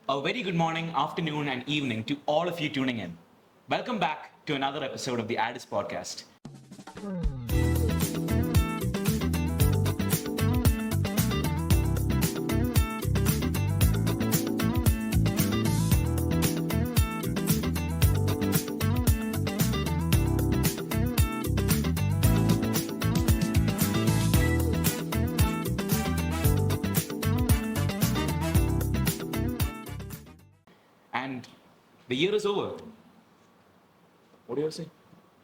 A very good morning, afternoon, and evening to all of you tuning in. Welcome back to another episode of the Addis podcast. And the year is over. What do you say?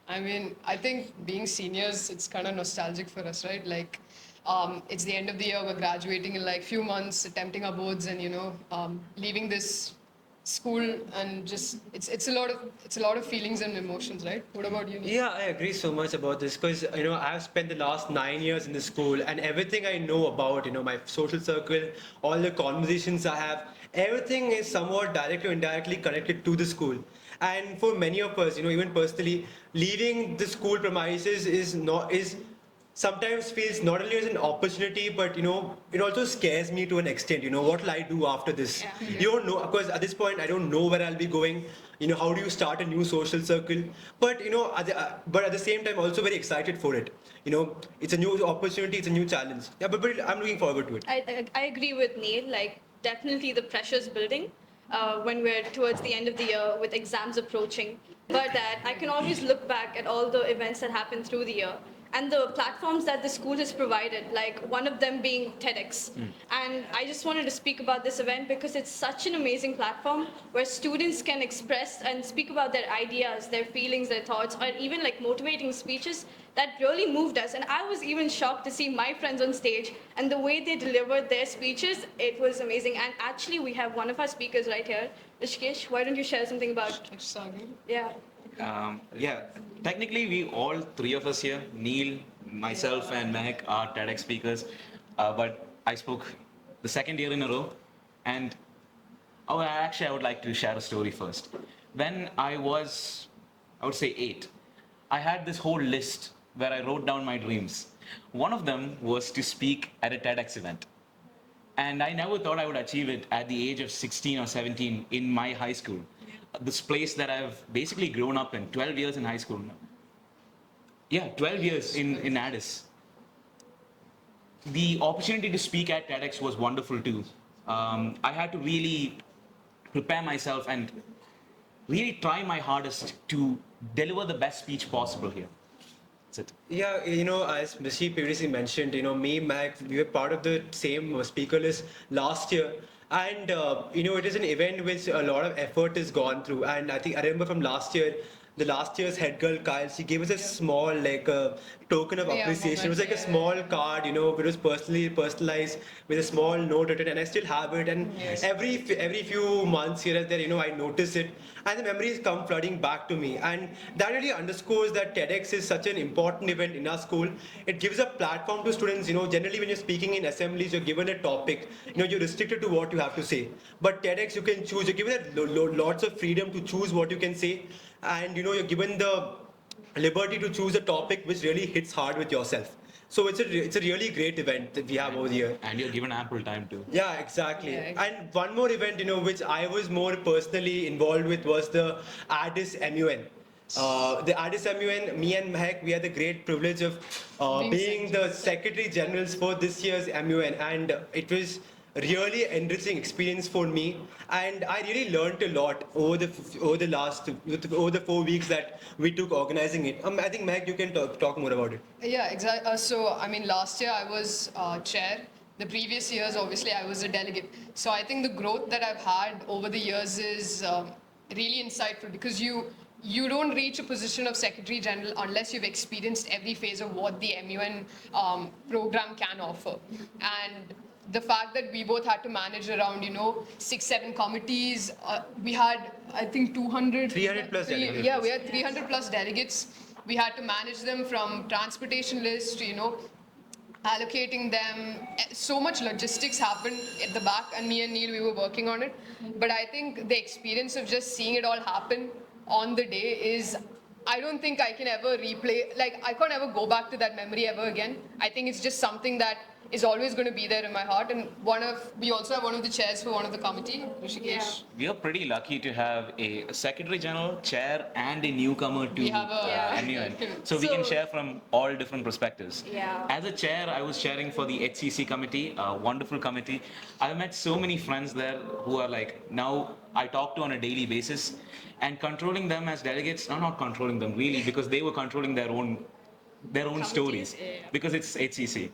I mean, I think being seniors, it's kind of nostalgic for us, right? Like, it's the end of the year, we're graduating in like few months, attempting our boards, and leaving this school, and just it's a lot of feelings and emotions, right? What about you, Neil? Yeah, I agree so much about this because I've spent the last 9 years in the school, and everything I know about my social circle, all the conversations I have, everything is somewhat directly or indirectly connected to the school. And for many of us, even personally, leaving the school premises is sometimes feels not only as an opportunity, but it also scares me to an extent. What will I do after this? Yeah. You don't know, because at this point I don't know where I'll be going. How do you start a new social circle? But but at the same time also very excited for it. It's a new opportunity, it's a new challenge. Yeah, but I'm looking forward to it. I agree with Neil. Like, definitely the pressure's building when we're towards the end of the year with exams approaching. But that I can always look back at all the events that happened through the year and the platforms that the school has provided, like one of them being TEDx. And I just wanted to speak about this event because it's such an amazing platform where students can express and speak about their ideas, their feelings, their thoughts, or even like motivating speeches that really moved us. And I was even shocked to see my friends on stage and the way they delivered their speeches. It was amazing. And actually, we have one of our speakers right here. Rishikesh, why don't you share something about... Yeah. Yeah, technically, we all three of us here, Neil, myself, and Mehak, are TEDx speakers. But I spoke the second year in a row. And actually, I would like to share a story first. When I was, I would say, 8, I had this whole list where I wrote down my dreams. One of them was to speak at a TEDx event. And I never thought I would achieve it at the age of 16 or 17 in my high school. This place that I've basically grown up in, 12 years in high school. Yeah, 12 years in Addis. The opportunity to speak at TEDx was wonderful too. I had to really prepare myself and really try my hardest to deliver the best speech possible here. That's it. Yeah, as Rishi previously mentioned, me, Mac, we were part of the same speaker list last year. And, it is an event which a lot of effort is gone through. And I remember from last year, the last year's head girl, Kyle, she gave us a small, like, a token of appreciation. It was like a small card, it was personally personalized with a small note written, and I still have it. And every few months here and there, I notice it, and the memories come flooding back to me. And that really underscores that TEDx is such an important event in our school. It gives a platform to students. Generally when you're speaking in assemblies, you're given a topic. You're restricted to what you have to say. But TEDx, you can choose. You're given lots of freedom to choose what you can say, and you're given the liberty to choose a topic which really hits hard with yourself. So it's a really great event that we have over here. And you're given ample time too. Yeah, exactly. Yeah. And one more event, which I was more personally involved with was the Addis MUN. The Addis MUN, me and Mehak, we had the great privilege of being the Secretary Generals for this year's MUN, and it was really enriching experience for me, and I really learned a lot over the 4 weeks that we took organizing it. I think Mehak, you can talk more about it. Yeah, exactly. So, I mean, last year I was chair. The previous years, obviously, I was a delegate. So, I think the growth that I've had over the years is really insightful, because you don't reach a position of Secretary General unless you've experienced every phase of what the MUN program can offer. And the fact that we both had to manage around 6-7 committees, we had, I think, 300 plus delegates. Yeah, we had 300 plus delegates. We had to manage them from transportation list to allocating them. So much logistics happened at the back, and me and Neil, we were working on it. But I think the experience of just seeing it all happen on the day is, I don't think I can ever replay, like I can't ever go back to that memory ever again. I think it's just something that is always going to be there in my heart. And we also have one of the chairs for one of the committee, Rishikesh. We are pretty lucky to have a secretary general, chair, and a newcomer to We have a MUN. So we can So- share from all different perspectives. Yeah. As a chair, I was chairing for the HCC committee, a wonderful committee. I've met so many friends there who are like now I talk to on a daily basis, and controlling them as delegates, no, not controlling them really, because they were controlling their own stories, yeah. because it's HCC.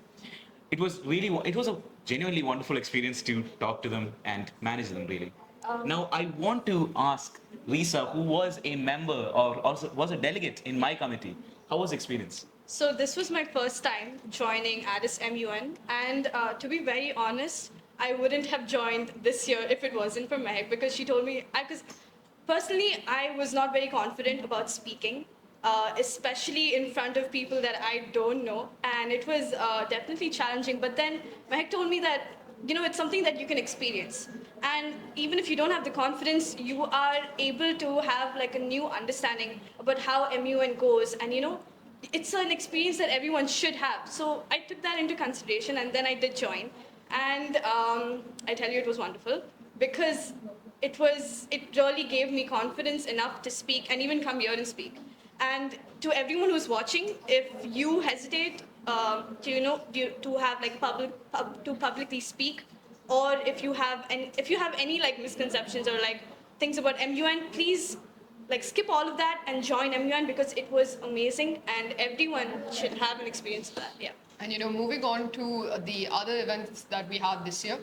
It was a genuinely wonderful experience to talk to them and manage them really. Now I want to ask Lisa, who was a member or also was a delegate in my committee, how was the experience? So this was my first time joining Addis MUN, and to be very honest, I wouldn't have joined this year if it wasn't for Mehak, because she told me, because personally I was not very confident about speaking, especially in front of people that I don't know, and it was definitely challenging. But then Mehak told me that it's something that you can experience, and even if you don't have the confidence, you are able to have like a new understanding about how MUN goes, and it's an experience that everyone should have. So I took that into consideration, and then I did join. And I tell you, it was wonderful, because it really gave me confidence enough to speak and even come here and speak. And to everyone who's watching, if you hesitate to have like to publicly speak, or if you have any like misconceptions or like things about MUN, please like skip all of that and join MUN, because it was amazing and everyone should have an experience of that. Yeah. And moving on to the other events that we had this year,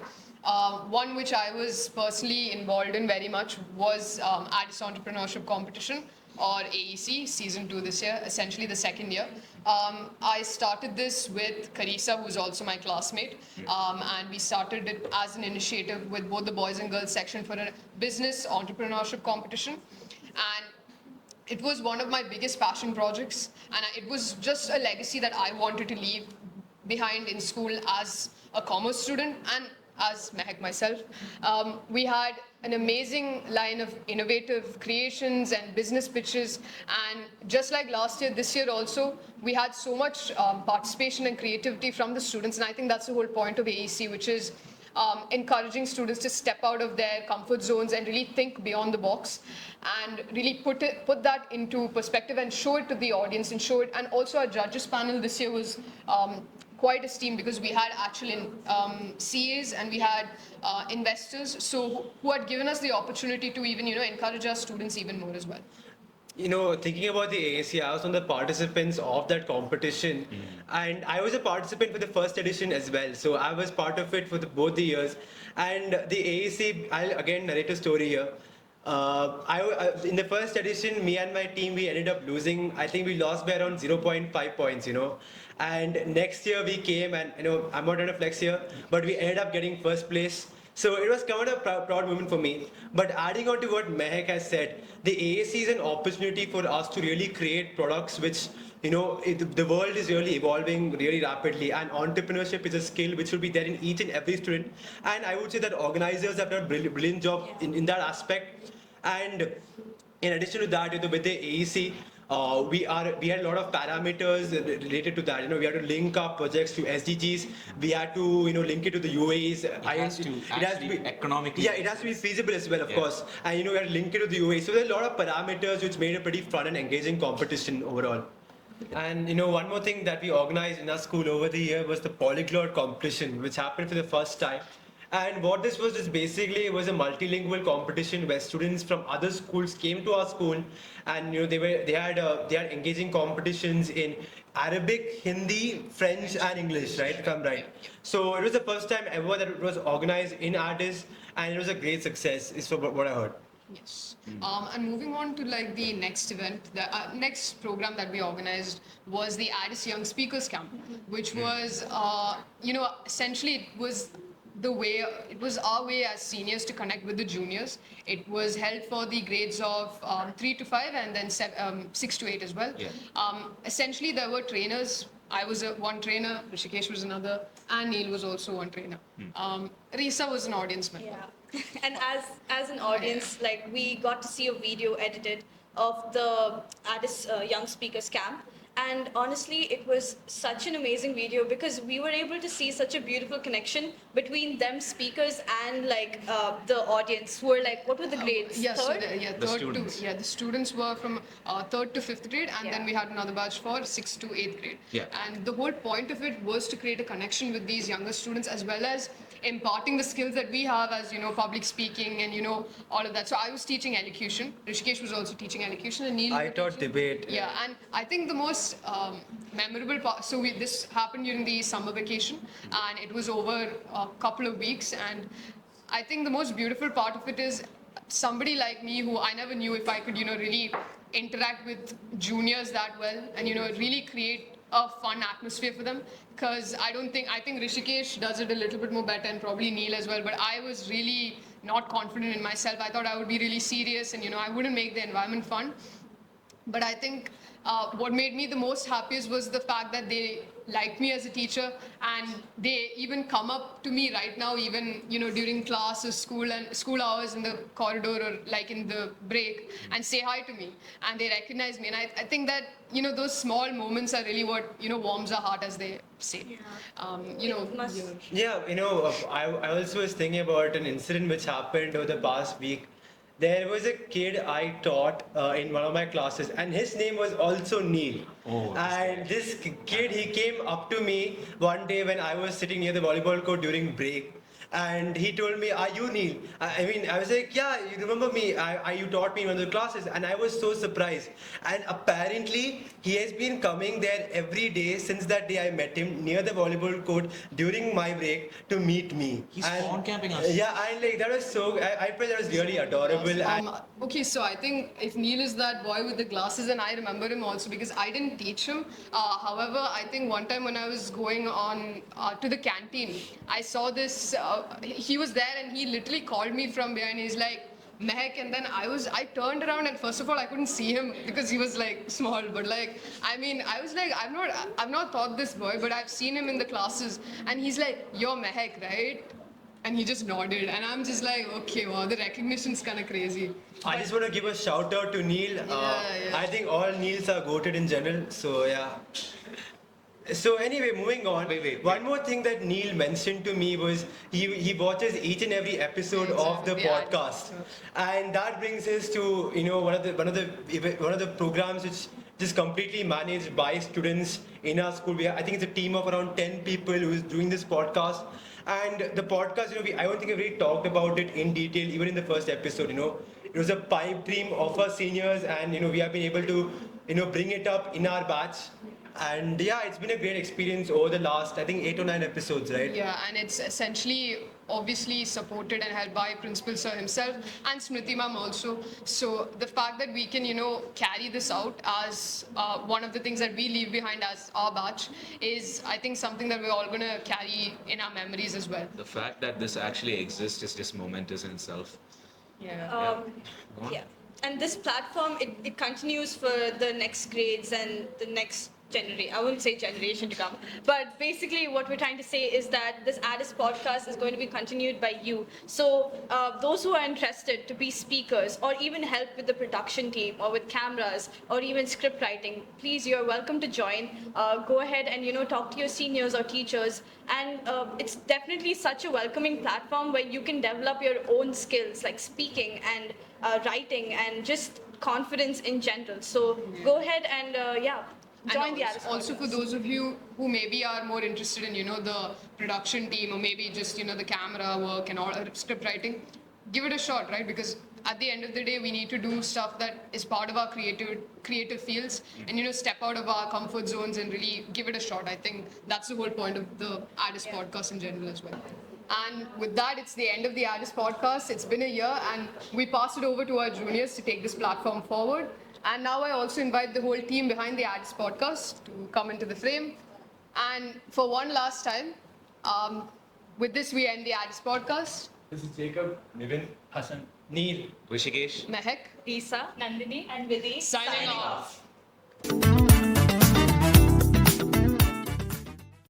one which I was personally involved in very much was Addis Entrepreneurship Competition, or AEC, season 2 this year, essentially the second year. I started this with Carissa, who's also my classmate, and we started it as an initiative with both the boys and girls section for a business entrepreneurship competition. And it was one of my biggest passion projects, and it was just a legacy that I wanted to leave behind in school as a commerce student and as Mehak myself. We had an amazing line of innovative creations and business pitches, and just like last year, this year also, we had so much participation and creativity from the students, and I think that's the whole point of AEC, which is encouraging students to step out of their comfort zones and really think beyond the box, and really put that into perspective and show it to the audience and show it. And also our judges panel this year was quite esteemed, because we had actual CAs and we had investors, so who had given us the opportunity to even encourage our students even more as well. Thinking about the AAC, I was one of the participants of that competition, and I was a participant for the first edition as well. So I was part of it for both the years. And the AAC, I'll again narrate a story here. In the first edition, me and my team, we ended up losing. I think we lost by around 0.5 points, And next year we came, and I'm not trying to flex here, but we ended up getting first place. So it was kind of a proud moment for me. But adding on to what Mehak has said, the AAC is an opportunity for us to really create products which, the world is really evolving really rapidly, and entrepreneurship is a skill which will be there in each and every student. And I would say that organizers have done a brilliant job in that aspect. And in addition to that, with the AEC, we had a lot of parameters related to that. We had to link our projects to SDGs. We had to link it to the UAEs. It has to be economically. Yeah, it has to be feasible as well, of course. And we had to link it to the UAE. So there are a lot of parameters which made a pretty fun and engaging competition overall. And one more thing that we organized in our school over the year was the polyglot competition, which happened for the first time. And what this was is basically, it was a multilingual competition where students from other schools came to our school, and they had engaging competitions in Arabic, Hindi, French, and English, right? If I'm right. So it was the first time ever that it was organized in Addis, and it was a great success. Is what I heard. Yes. And moving on to like the next event, the next program that we organized was the Addis Young Speakers Camp, which was, essentially it was our way as seniors to connect with the juniors. It was held for the grades of 3 to 5 and then 6 to 8 as well. Yeah. Essentially, there were trainers. I was one trainer, Rishikesh was another, and Neil was also one trainer. Risa was an audience member. Yeah. And as an audience, like we got to see a video edited of the Addis Young Speakers Camp, And honestly, it was such an amazing video because we were able to see such a beautiful connection between them speakers and like the audience who were like, what were the grades? Yeah, so Third? The third students. to the students were from third to fifth grade, and then Yeah. we had another batch for sixth to eighth grade. Yeah. And the whole point of it was to create a connection with these younger students, as well as imparting the skills that we have as public speaking and all of that. So I was teaching elocution. Rishikesh was also teaching elocution, and Neil. I you were taught teaching- debate. Yeah, and I think the most memorable part. So this happened during the summer vacation, and it was over a couple of weeks. And I think the most beautiful part of it is somebody like me who I never knew if I could, really interact with juniors that well, and really create a fun atmosphere for them. Because I think Rishikesh does it a little bit more better, and probably Neil as well. But I was really not confident in myself. I thought I would be really serious, and I wouldn't make the environment fun. But I think what made me the most happiest was the fact that they liked me as a teacher, and they even come up to me right now, even during class or school hours in the corridor or like in the break, and say hi to me, and they recognize me. And I think that those small moments are really what warms our heart, as they say. It must- Yeah, I also was thinking about an incident which happened over the past week. There was a kid I taught in one of my classes, and his name was also Neil. Oh, And this kid, he came up to me one day when I was sitting near the volleyball court during break. And he told me, "Are you Neil?" I mean, I was like, "Yeah, you remember me? You taught me in one of the classes." And I was so surprised. And apparently, he has been coming there every day since that day I met him near the volleyball court during my break to meet me. He's And- phone camping us. Yeah, and like that was so. I felt that was really adorable. And Okay, so I think if Neil is that boy with the glasses, and I remember him also because I didn't teach him. However, I think one time when I was going on to the canteen, I saw this. He was there, and he literally called me from behind. He's like, Mehak, and then I turned around, and first of all I couldn't see him because he was like small, but like I was like I've not taught this boy, but I've seen him in the classes, and he's like, you're Mehak, right? And he just nodded, and I'm just like, okay, wow, the recognition's kind of crazy. I just want to give a shout out to Neil. Yeah. I think all Neils are goated in general. So yeah. So anyway, moving on. Wait. One more thing that Neil mentioned to me was he watches each and every episode of the Exactly, yeah. podcast, and that brings us to one of the programs which just completely managed by students in our school. I think it's a team of around 10 people who is doing this podcast. And the podcast, I don't think we really talked about it in detail, even in the first episode. It was a pipe dream of our seniors, and we have been able to, bring it up in our batch. And yeah, it's been a great experience over the last, I think, 8 or 9 episodes, right? Yeah, and it's essentially obviously supported and held by Principal Sir himself and Smriti Ma'am also. So the fact that we can, carry this out as one of the things that we leave behind as our batch is, I think, something that we're all going to carry in our memories as well. The fact that this actually exists is just momentous in itself. Yeah. Go on. Yeah. And this platform, it continues for the next grades and the next generation. I wouldn't say generation to come. But basically what we're trying to say is that this Addis podcast is going to be continued by you. So those who are interested to be speakers or even help with the production team or with cameras or even script writing, please, you're welcome to join. Go ahead and, talk to your seniors or teachers. And it's definitely such a welcoming platform where you can develop your own skills like speaking and writing and just confidence in general. So go ahead and join And the Addis also podcast. for those of you who maybe are more interested in, the production team or maybe just, the camera work and all script writing, give it a shot, right? Because at the end of the day, we need to do stuff that is part of our creative fields and, step out of our comfort zones and really give it a shot. I think that's the whole point of the Addis podcast in general as well. And with that, it's the end of the Addis podcast. It's been a year, and we pass it over to our juniors to take this platform forward. And now I also invite the whole team behind the Addis podcast to come into the frame. And for one last time, with this we end the Addis podcast. This is Jacob, Niven, Hassan, Neil. Rishikesh. Mehak, Lisa, Nandini, and Vidhi signing off.